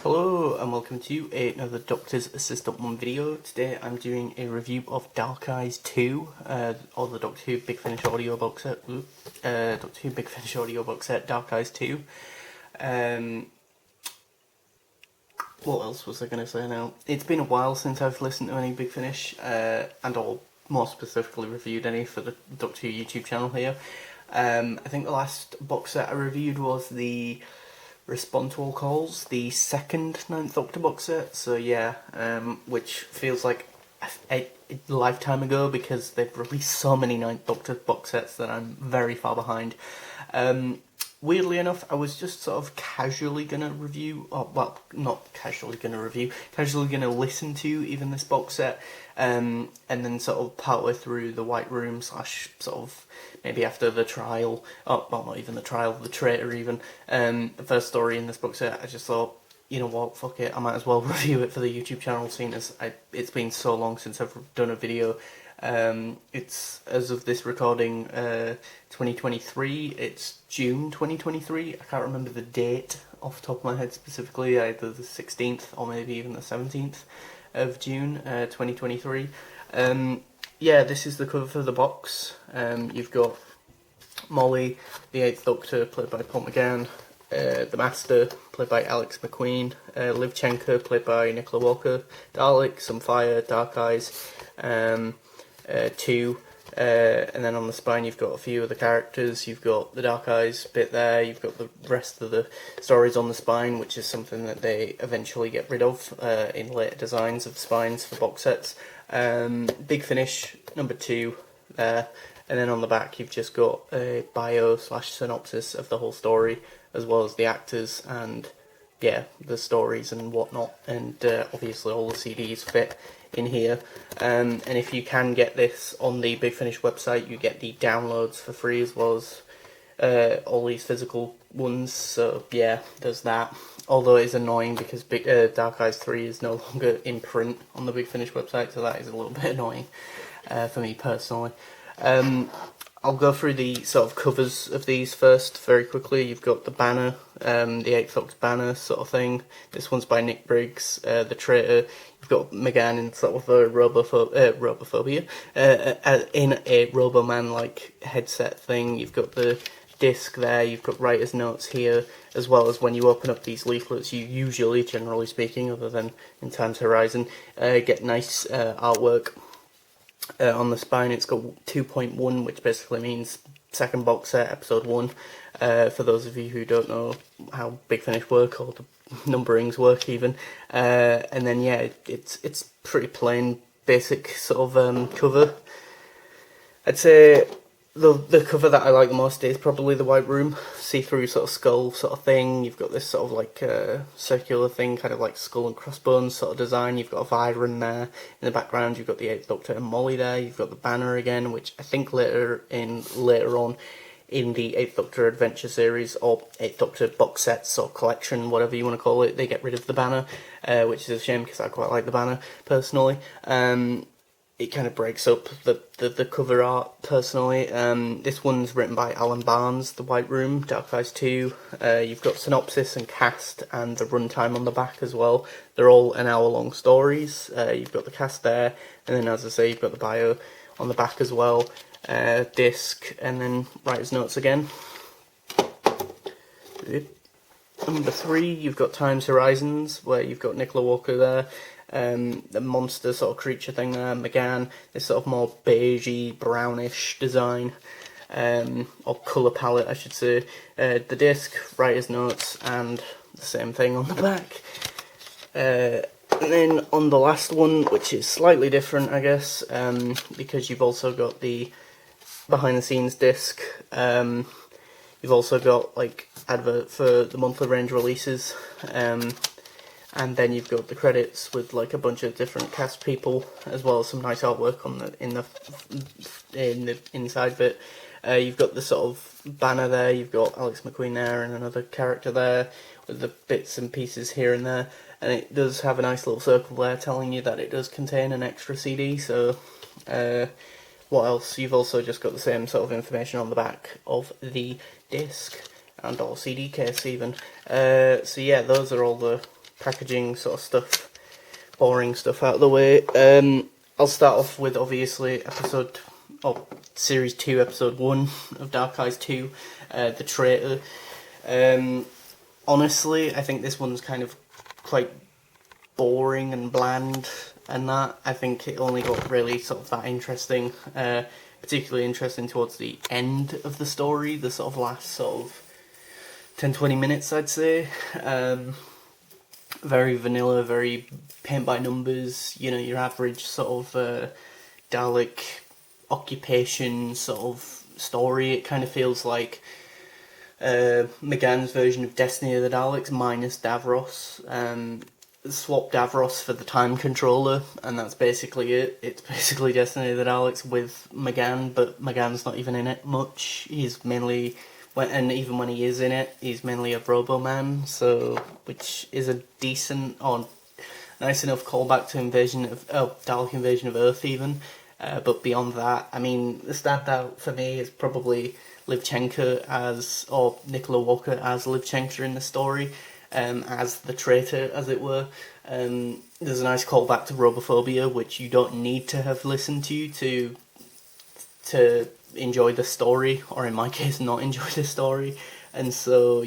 Hello and welcome to another Doctor's Assistant 1 video. Today I'm doing a review of Dark Eyes 2, or the Doctor Who Big Finish audio box set, Doctor Who Big Finish audio box set, Dark Eyes 2. What else was I going to say now? It's been a while since I've listened to any Big Finish, and or more specifically reviewed any for the Doctor Who YouTube channel here. I think the last box set I reviewed was the Respond to All Calls, the second Ninth Doctor box set, so yeah, which feels like a lifetime ago because they've released so many Ninth Doctor box sets that I'm very far behind. Weirdly enough, I was just sort of casually going to review, well, not casually going to review, casually going to listen to even this box set, and then sort of partway through the White Room / sort of maybe after the trial, well, not even the trial, the traitor even, the first story in this box set, I just thought, you know what, fuck it, I might as well review it for the YouTube channel, seeing as it's been so long since I've done a video. It's, as of this recording, 2023, it's June 2023, I can't remember the date off the top of my head specifically, either the 16th or maybe even the 17th of June 2023. Yeah, this is the cover for the box. You've got Molly, the 8th Doctor, played by Paul McGann, the Master, played by Alex McQueen, Livchenko, played by Nicola Walker, Dalek, Some Fire, Dark Eyes, 2, and then on the spine you've got a few of the characters. You've got the Dark Eyes bit there, you've got the rest of the stories on the spine, which is something that they eventually get rid of in later designs of spines for box sets. Big Finish number 2 there, and then on the back you've just got a bio / synopsis of the whole story, as well as the actors and yeah, the stories and whatnot, and obviously all the CDs fit in here. And if you can get this on the Big Finish website, you get the downloads for free as well as all these physical ones, so yeah, there's that. Although it is annoying because Dark Eyes 3 is no longer in print on the Big Finish website, so that is a little bit annoying for me personally. I'll go through the sort of covers of these first very quickly. You've got the banner, the 8th Doctor banner sort of thing. This one's by Nick Briggs, the traitor. You've got McGann in sort of a robophobia, in a Roboman-like headset thing. You've got the disc there, you've got writer's notes here, as well as when you open up these leaflets, you usually, generally speaking, other than in Time's Horizon, get nice artwork. On the spine it's got 2.1, which basically means second box set, episode 1, for those of you who don't know how Big Finish work, or the numberings work even. And then yeah, it's pretty plain, basic sort of cover. I'd say the cover that I like the most is probably the White Room, see-through sort of skull sort of thing. You've got this sort of like circular thing, kind of like skull and crossbones sort of design. You've got a Viren there in the background. You've got the 8th Doctor and Molly there. You've got the banner again, which I think later on in the 8th Doctor Adventure series, or 8th Doctor box sets or collection, whatever you want to call it, they get rid of the banner, which is a shame because I quite like the banner personally. It kind of breaks up the cover art personally. This one's written by Alan Barnes, The White Room, Dark Eyes 2. You've got synopsis and cast and the runtime on the back as well. They're all an hour long stories. You've got the cast there, and then as I say, you've got the bio on the back as well. Disc, and then writer's notes again. Number 3, you've got Time's Horizons, where you've got Nicola Walker there. The monster sort of creature thing there, McGann, this sort of more beigey, brownish design, or colour palette I should say. The disc, writer's notes, and the same thing on the back. And then on the last one, which is slightly different I guess, because you've also got the behind the scenes disc, you've also got like advert for the monthly range releases, and then you've got the credits with like a bunch of different cast people, as well as some nice artwork on in the inside bit. You've got the sort of banner there, you've got Alex McQueen there and another character there, with the bits and pieces here and there, and it does have a nice little circle there telling you that it does contain an extra CD, so what else? You've also just got the same sort of information on the back of the disc, and or CD case even. So yeah, those are all the packaging sort of stuff, boring stuff out of the way. I'll start off with obviously Series 2, Episode 1 of Dark Eyes 2, The Traitor. Honestly, I think this one's kind of quite boring and bland, and that I think it only got really sort of that interesting, particularly interesting towards the end of the story, the sort of last sort of 10-20 minutes, I'd say. Very vanilla, very paint by numbers, you know, your average sort of Dalek occupation sort of story. It kind of feels like McGann's version of Destiny of the Daleks minus Davros. Swap Davros for the time controller, and that's basically it. It's basically Destiny of the Daleks with McGann, but McGann's not even in it much. He's mainly, and even when he is in it, he's mainly a Robo-Man, so, which is a decent or nice enough callback to Dalek Invasion of Earth even. But beyond that, I mean, the standout for me is probably Livchenko or Nicola Walker as Livchenko in the story, as the traitor, as it were. There's a nice callback to Robophobia, which you don't need to have listened to enjoy the story, or in my case, not enjoy the story. And so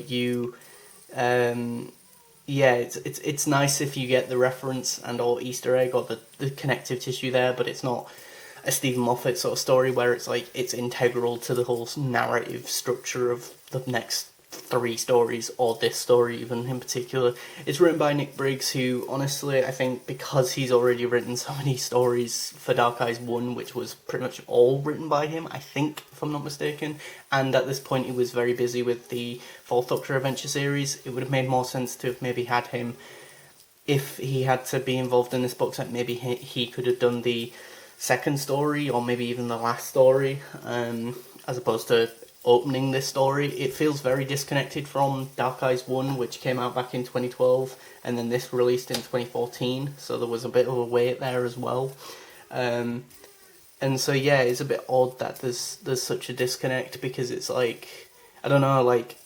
it's nice if you get the reference and or Easter egg or the connective tissue there, but it's not a Stephen Moffat sort of story where it's like it's integral to the whole narrative structure of the next 3 stories, or this story even in particular. It's written by Nick Briggs, who honestly I think, because he's already written so many stories for Dark Eyes 1, which was pretty much all written by him, I think, if I'm not mistaken, and at this point he was very busy with the Fourth Doctor Adventure series, it would have made more sense to have maybe had him, if he had to be involved in this box set, maybe he could have done the second story, or maybe even the last story, as opposed to opening this story. It feels very disconnected from Dark Eyes 1, which came out back in 2012, and then this released in 2014, so there was a bit of a wait there as well. And so yeah, it's a bit odd that there's such a disconnect, because it's like, I don't know, like,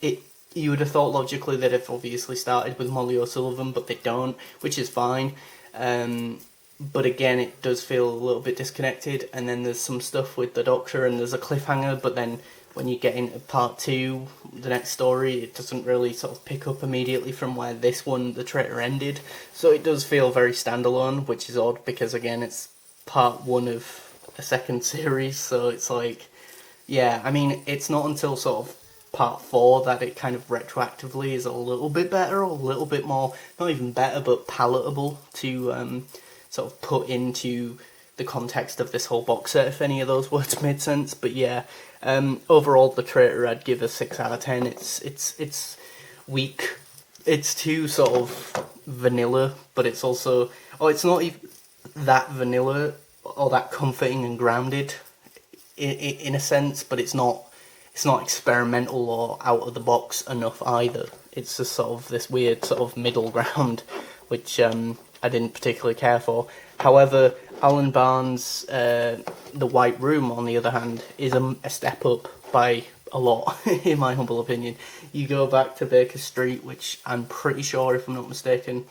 you would have thought logically that it obviously started with Molly O'Sullivan, but they don't, which is fine. But again, it does feel a little bit disconnected, and then there's some stuff with the Doctor, and there's a cliffhanger, but then when you get into part 2, the next story, it doesn't really sort of pick up immediately from where this one, The Traitor, ended. So it does feel very standalone, which is odd, because again, it's part 1 of a second series, so it's like, yeah, I mean, it's not until sort of part 4 that it kind of retroactively is a little bit better, or a little bit more, not even better, but palatable to sort of put into the context of this whole box set, if any of those words made sense. But yeah, overall, The Traitor, I'd give a 6 out of 10. It's weak. It's too sort of vanilla, but it's also, it's not even that vanilla or that comforting and grounded in a sense, but it's not experimental or out of the box enough either. It's just sort of this weird sort of middle ground, which I didn't particularly care for. However, Alan Barnes' The White Room, on the other hand, is a step up by a lot, in my humble opinion. You go back to Baker Street, which I'm pretty sure, if I'm not mistaken,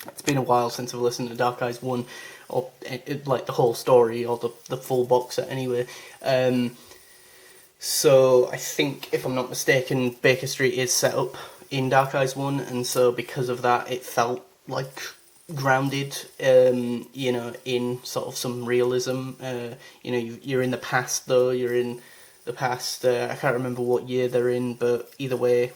it's been a while since I've listened to Dark Eyes 1, or like the whole story, or the full box set anyway. So I think, if I'm not mistaken, Baker Street is set up in Dark Eyes 1, and so because of that, it felt like grounded, in sort of some realism. You're in the past, though. You're in the past. I can't remember what year they're in, but either way,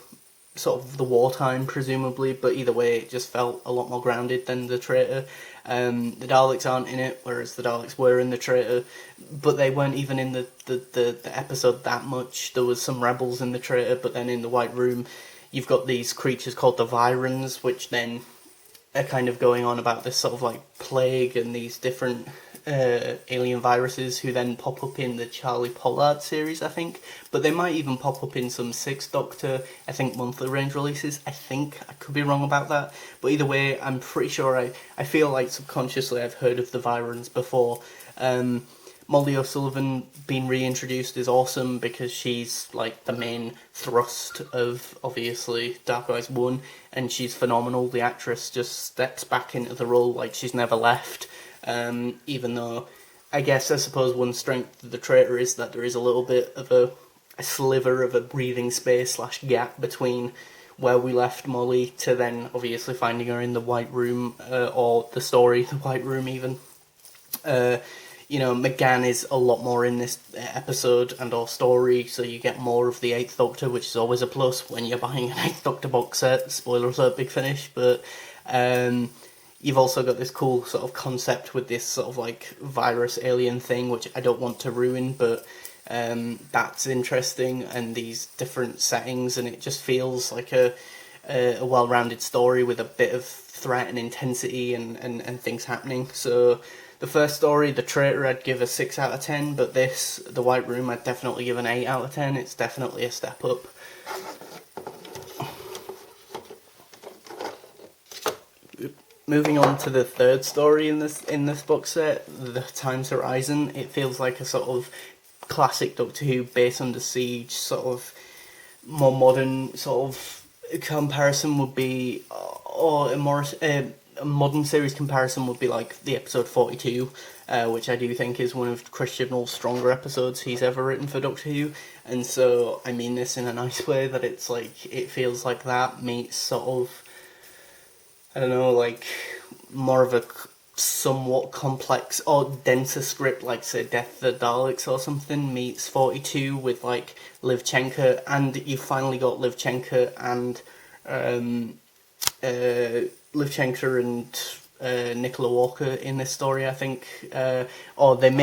sort of the wartime, presumably. But either way, it just felt a lot more grounded than The Traitor. The Daleks aren't in it, whereas the Daleks were in The Traitor, but they weren't even in the episode that much. There was some rebels in The Traitor, but then in The White Room, you've got these creatures called the Virons, which then are kind of going on about this sort of like plague and these different alien viruses who then pop up in the Charlie Pollard series, I think. But they might even pop up in some Sixth Doctor, I think, monthly range releases. I think. I could be wrong about that. But either way, I'm pretty sure I feel like subconsciously I've heard of the Virons before. Molly O'Sullivan being reintroduced is awesome because she's like the main thrust of obviously Dark Eyes 1, and she's phenomenal. The actress just steps back into the role like she's never left, even though I suppose one strength of the traitor is that there is a little bit of a sliver of a breathing space / gap between where we left Molly to then obviously finding her in the White Room, or the story The White Room even. McGann is a lot more in this episode and or story, so you get more of the 8th Doctor, which is always a plus when you're buying an 8th Doctor box set. Spoiler alert, Big Finish. But you've also got this cool sort of concept with this sort of like virus alien thing, which I don't want to ruin, but that's interesting, and these different settings, and it just feels like a well-rounded story with a bit of threat and intensity and things happening. So the first story, The Traitor, I'd give a 6 out of 10, but this, The White Room, I'd definitely give an 8 out of 10. It's definitely a step up. Moving on to the third story in this box set, The Time's Horizon, it feels like a sort of classic Doctor Who Base Under Siege, sort of more modern sort of comparison would be, or a modern series comparison would be like the episode 42, which I do think is one of Chris Chibnall's stronger episodes he's ever written for Doctor Who, and so I mean this in a nice way, that it's like, it feels like that meets sort of, I don't know, like more of a somewhat complex or denser script, like say Death of the Daleks or something, meets 42 with like Liv Chenka, and you finally got Liv Chenka and Nicola Walker in this story, I think, or they're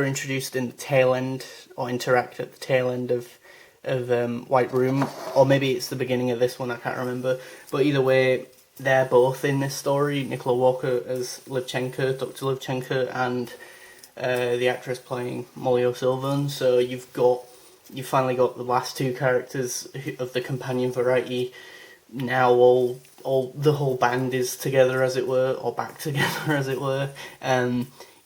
introduced in the tail end, or interact at the tail end of White Room, or maybe it's the beginning of this one, I can't remember, but either way, they're both in this story. Nicola Walker as Liv Chenka, Dr. Liv Chenka, and the actress playing Molly O'Sullivan. So you've finally got the last two characters of the companion variety. Now all the whole band is together, as it were, or back together, as it were.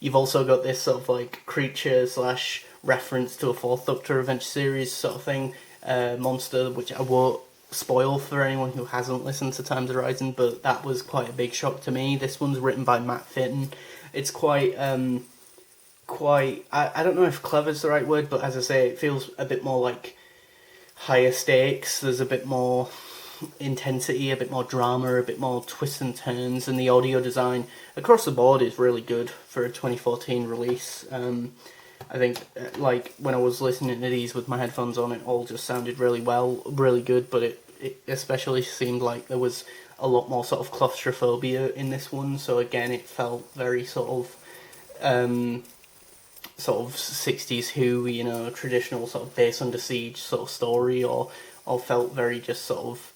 You've also got this sort of like creature / reference to a Fourth Doctor Adventure series sort of thing, monster, which I won't spoil for anyone who hasn't listened to Time's Horizon, but that was quite a big shock to me. This one's written by Matt Fitton. It's quite I don't know if clever's the right word, but as I say, it feels a bit more like higher stakes. There's a bit more intensity, a bit more drama, a bit more twists and turns, and the audio design across the board is really good for a 2014 release. I think, like, when I was listening to these with my headphones on, it all just sounded really good, but it especially seemed like there was a lot more sort of claustrophobia in this one, so again, it felt very sort of 60s Who, traditional sort of Base Under Siege sort of story, or felt very just sort of,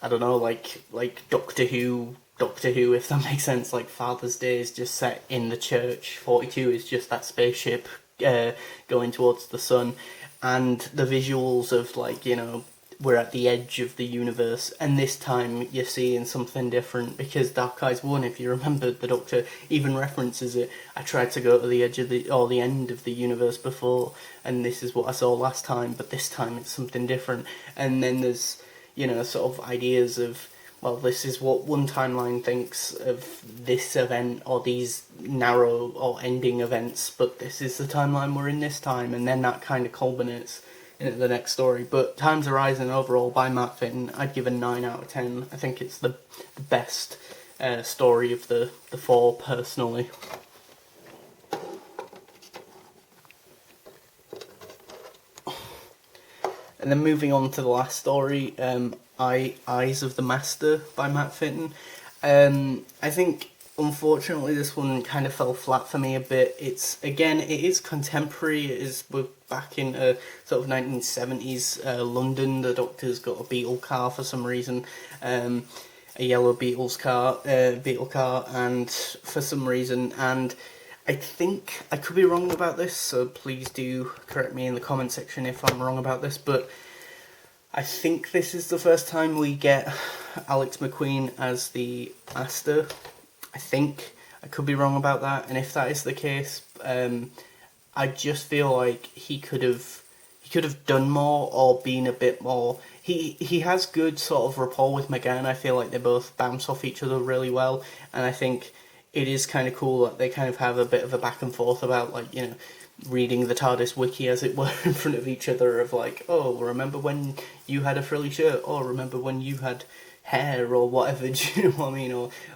I don't know, like Doctor Who, if that makes sense. Like Father's Day is just set in the church, 42 is just that spaceship going towards the sun, and the visuals of, like, we're at the edge of the universe, and this time you're seeing something different, because Dark Eyes 1, if you remember, the Doctor even references it. I tried to go to the edge of the end of the universe before, and this is what I saw last time, but this time it's something different. And then there's, sort of ideas of, well, this is what one timeline thinks of this event, or these narrow or ending events, but this is the timeline we're in this time, and then that kind of culminates into the next story. But Time's Horizon overall by Matt Fitton, I'd give a 9 out of 10. I think it's the best story of the four, personally. And then moving on to the last story, Eyes of the Master by Matt Fitton. I think, unfortunately, this one kind of fell flat for me a bit. It is contemporary. We're back in sort of 1970s London. The Doctor's got a Beetle car for some reason, a yellow beetle car, and for some reason, and I think I could be wrong about this, so please do correct me in the comment section if I'm wrong about this, but I think this is the first time we get Alex McQueen as the Master. I think. I could be wrong about that, and if that is the case, I just feel like he could have done more or been a bit more. He has good sort of rapport with McGann. I feel like they both bounce off each other really well, and I think it is kind of cool that they kind of have a bit of a back and forth about, like, reading the TARDIS wiki, as it were, in front of each other, of like, oh, remember when you had a frilly shirt, or remember when you had hair, or whatever, do you know what I mean,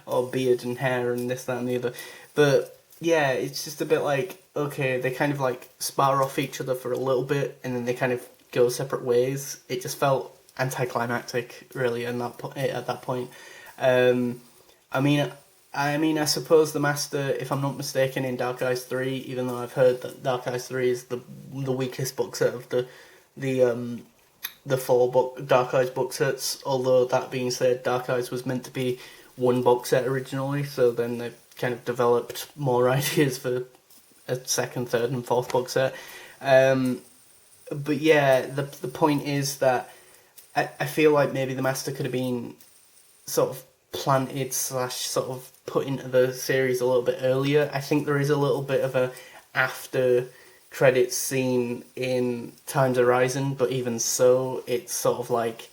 or beard and hair and this, that and the other. But yeah, it's just a bit like, okay, they kind of like spar off each other for a little bit, and then they kind of go separate ways. It just felt anticlimactic, really, at that point. Um, I mean, I suppose the Master, if I'm not mistaken, in Dark Eyes 3, even though I've heard that Dark Eyes 3 is the weakest book set of the four Dark Eyes book sets. Although that being said, Dark Eyes was meant to be one box set originally, so then they kind of developed more ideas for a second, third, and fourth box set. But yeah, the point is that I feel like maybe the Master could have been sort of planted / sort of put into the series a little bit earlier. I think there is a little bit of a after credits scene in Times Horizon, but even so, it's sort of like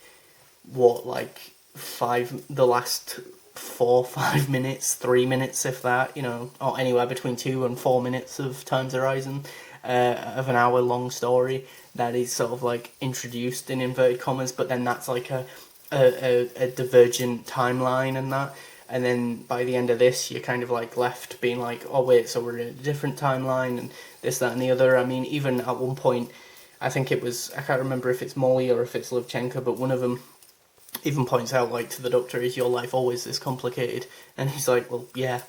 the last 4 5 minutes, 3 minutes, if that, or anywhere between 2 and 4 minutes of Times Horizon, of an hour long story that is sort of like introduced in inverted commas, but then that's like a divergent timeline and that. And then by the end of this, you're kind of like left being like, oh wait, so we're in a different timeline and this, that, and the other. I mean, even at one point, I think it was, I can't remember if it's Molly or if it's Levchenko, but one of them even points out, like, to the Doctor, is your life always this complicated? And he's like, well, yeah.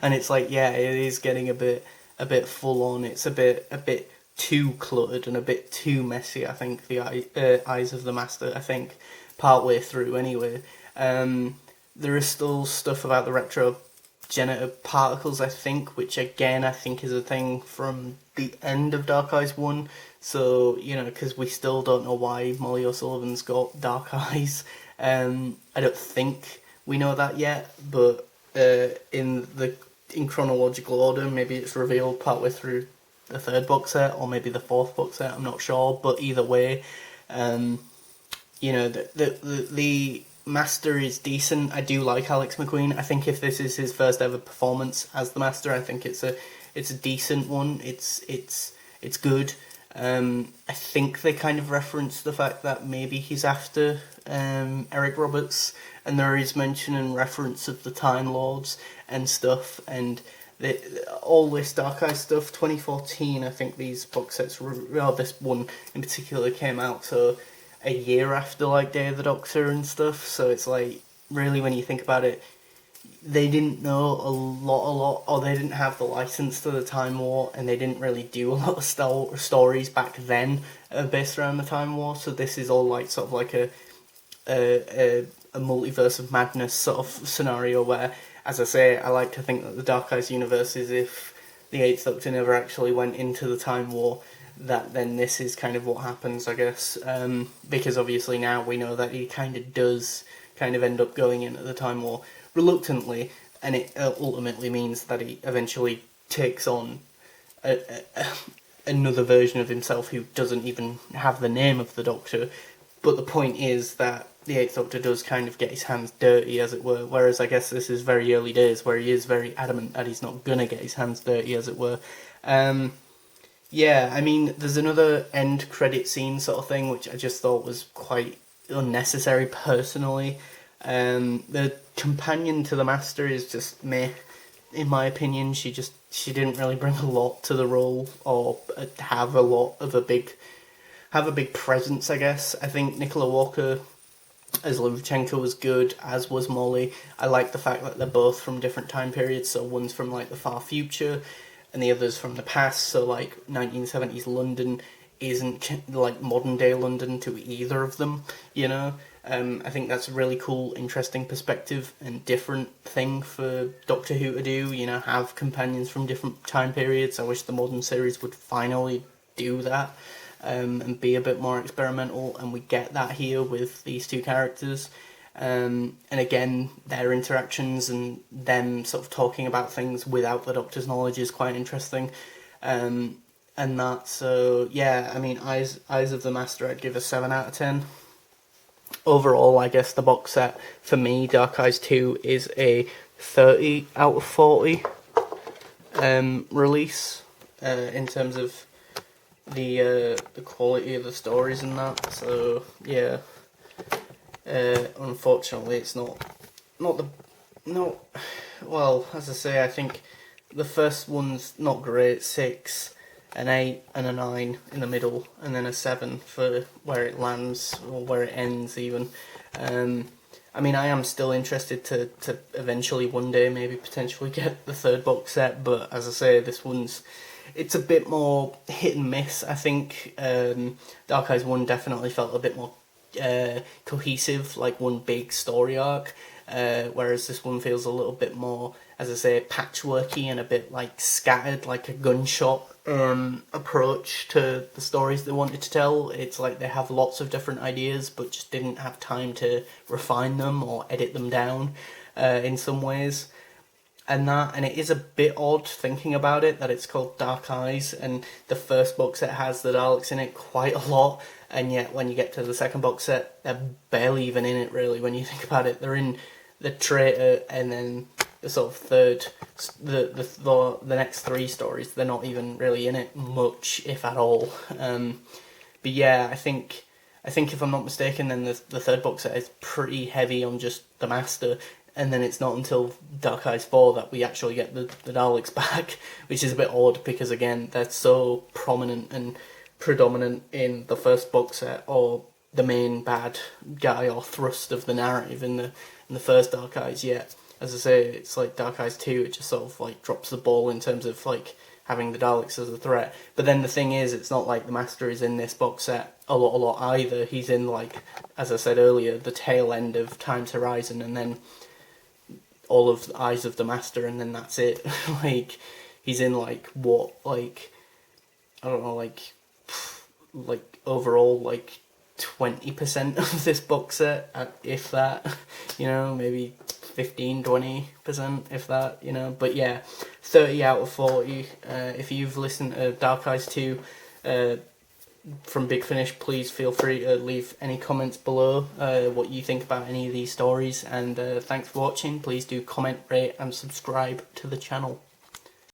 And it's like, yeah, it is getting a bit full on. It's a bit too cluttered and a bit too messy, I think, the Eyes of the Master, I think, partway through anyway. There is still stuff about the retrogenitive particles, I think, which again I think is a thing from the end of Dark Eyes 1. So, because we still don't know why Molly O'Sullivan's got dark eyes. I don't think we know that yet, but in chronological order, maybe it's revealed partway through the third box set, or maybe the fourth box set, I'm not sure, but either way, the Master is decent. I do like Alex McQueen. I think if this is his first ever performance as the Master, I think it's a decent one. It's good. I think they kind of reference the fact that maybe he's after Eric Roberts, and there is mention and reference of the Time Lords and stuff, and all this Dark Eyes stuff. 2014, I think these box sets, this one in particular, came out, so a year after like Day of the Doctor and stuff. So it's like, really, when you think about it, they didn't know a lot, or they didn't have the license to the Time War, and they didn't really do a lot of stories back then based around the Time War. So this is all like sort of like a multiverse of madness sort of scenario where, as I say, I like to think that the Dark Eyes universe is if the Eighth Doctor never actually went into the Time War, that then this is kind of what happens, I guess. Because obviously now we know that he kind of does kind of end up going into the Time War reluctantly, and it ultimately means that he eventually takes on another version of himself who doesn't even have the name of the Doctor. But the point is that the Eighth Doctor does kind of get his hands dirty, as it were, whereas I guess this is very early days where he is very adamant that he's not gonna get his hands dirty, as it were. Yeah, I mean, there's another end credit scene sort of thing, which I just thought was quite unnecessary personally. The companion to the Master is just meh, in my opinion. She didn't really bring a lot to the role, or have a big presence, I guess. I think Nicola Walker as Lubchenko was good, as was Molly. I like the fact that they're both from different time periods, so one's from like the far future and the other's from the past, so like 1970s London isn't like modern day London to either of them, I think that's a really cool, interesting perspective and different thing for Doctor Who to do, have companions from different time periods. I wish the modern series would finally do that, and be a bit more experimental, and we get that here with these two characters. And again, their interactions and them sort of talking about things without the Doctor's knowledge is quite interesting. And that, so yeah, I mean, Eyes of the Master, I'd give a 7 out of 10. Overall, I guess the box set for me, Dark Eyes 2, is a 30 out of 40 release in terms of the quality of the stories and that. So yeah, unfortunately, it's not well. As I say, I think the first one's not great. 6, an 8, and a 9 in the middle, and then a 7 for where it lands or where it ends even. I mean, I am still interested to eventually one day maybe potentially get the third box set, but as I say, it's a bit more hit and miss. I think Dark Eyes 1 definitely felt a bit more cohesive, like one big story arc, whereas this one feels a little bit more, as I say, patchworky and a bit like scattered, like a gunshot approach to the stories they wanted to tell. It's like they have lots of different ideas but just didn't have time to refine them or edit them down in some ways. And it is a bit odd thinking about it, that it's called Dark Eyes, and the first box set has the Daleks in it quite a lot, and yet when you get to the second box set, they're barely even in it, really, when you think about it. They're in the Traitor, and then the sort of third, the next 3 stories, they're not even really in it much, if at all. But yeah, I think if I'm not mistaken, then the third box set is pretty heavy on just the Master, and then it's not until Dark Eyes 4 that we actually get the Daleks back, which is a bit odd because, again, they're so prominent and predominant in the first box set, or the main bad guy or thrust of the narrative in the first Dark Eyes. Yet, as I say, it's like Dark Eyes 2, it just sort of like drops the ball in terms of like having the Daleks as a threat. But then the thing is, it's not like the Master is in this box set a lot either. He's in, like, as I said earlier, the tail end of Time's Horizon, and then all of Eyes of the Master, and then that's it. Like, he's in, like, what, like, I don't know, like overall, like, 20% of this box set, if that, you know, maybe 15-20%, if that, you know. But yeah, 30 out of 40. If you've listened to Dark Eyes 2 from Big Finish, please feel free to leave any comments below what you think about any of these stories, and thanks for watching. Please do comment, rate and subscribe to the channel.